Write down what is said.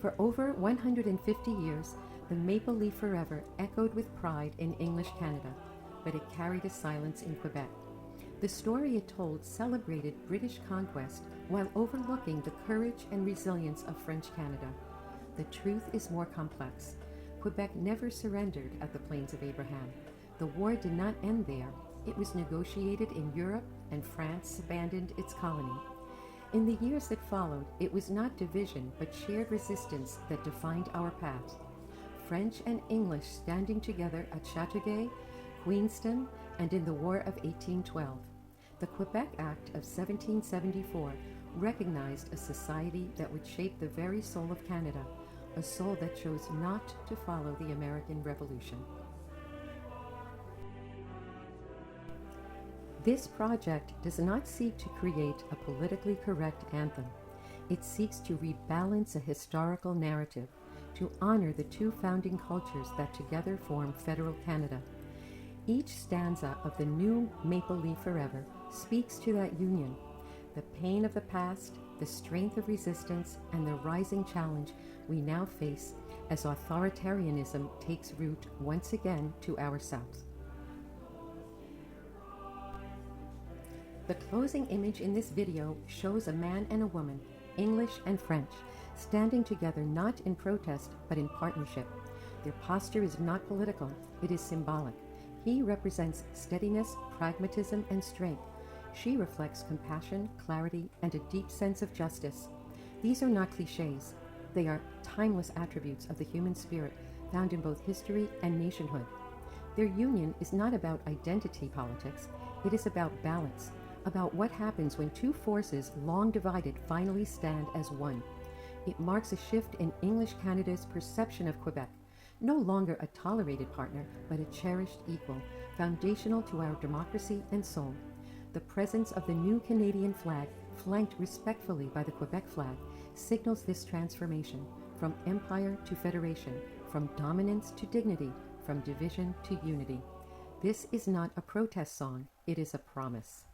For over 150 years, the maple leaf forever echoed with pride in English Canada, but it carried a silence in Quebec. The story it told celebrated British conquest while overlooking the courage and resilience of French Canada. The truth is more complex. Quebec never surrendered at the Plains of Abraham. The war did not end there. It was negotiated in Europe, and France abandoned its colony. In the years that followed, it was not division but shared resistance that defined our path. French and English standing together at Chateauguay, Queenston, and in the War of 1812. The Quebec Act of 1774 recognized a society that would shape the very soul of Canada, a soul that chose not to follow the American Revolution. This project does not seek to create a politically correct anthem. It seeks to rebalance a historical narrative, to honor the two founding cultures that together form federal Canada. Each stanza of the new Maple Leaf Forever speaks to that union, the pain of the past, the strength of resistance, and the rising challenge we now face as authoritarianism takes root once again to our south. The closing image in this video shows a man and a woman, English and French, standing together not in protest but in partnership. Their posture is not political, it is symbolic. He represents steadiness, pragmatism, and strength. She reflects compassion, clarity, and a deep sense of justice. These are not cliches. They are timeless attributes of the human spirit found in both history and nationhood. Their union is not about identity politics. It is about balance, about what happens when two forces long divided finally stand as one. It marks a shift in English Canada's perception of Quebec, no longer a tolerated partner, but a cherished equal, foundational to our democracy and soul. The presence of the new Canadian flag, flanked respectfully by the Quebec flag, signals this transformation, from empire to federation, from dominance to dignity, from division to unity. This is not a protest song, it is a promise.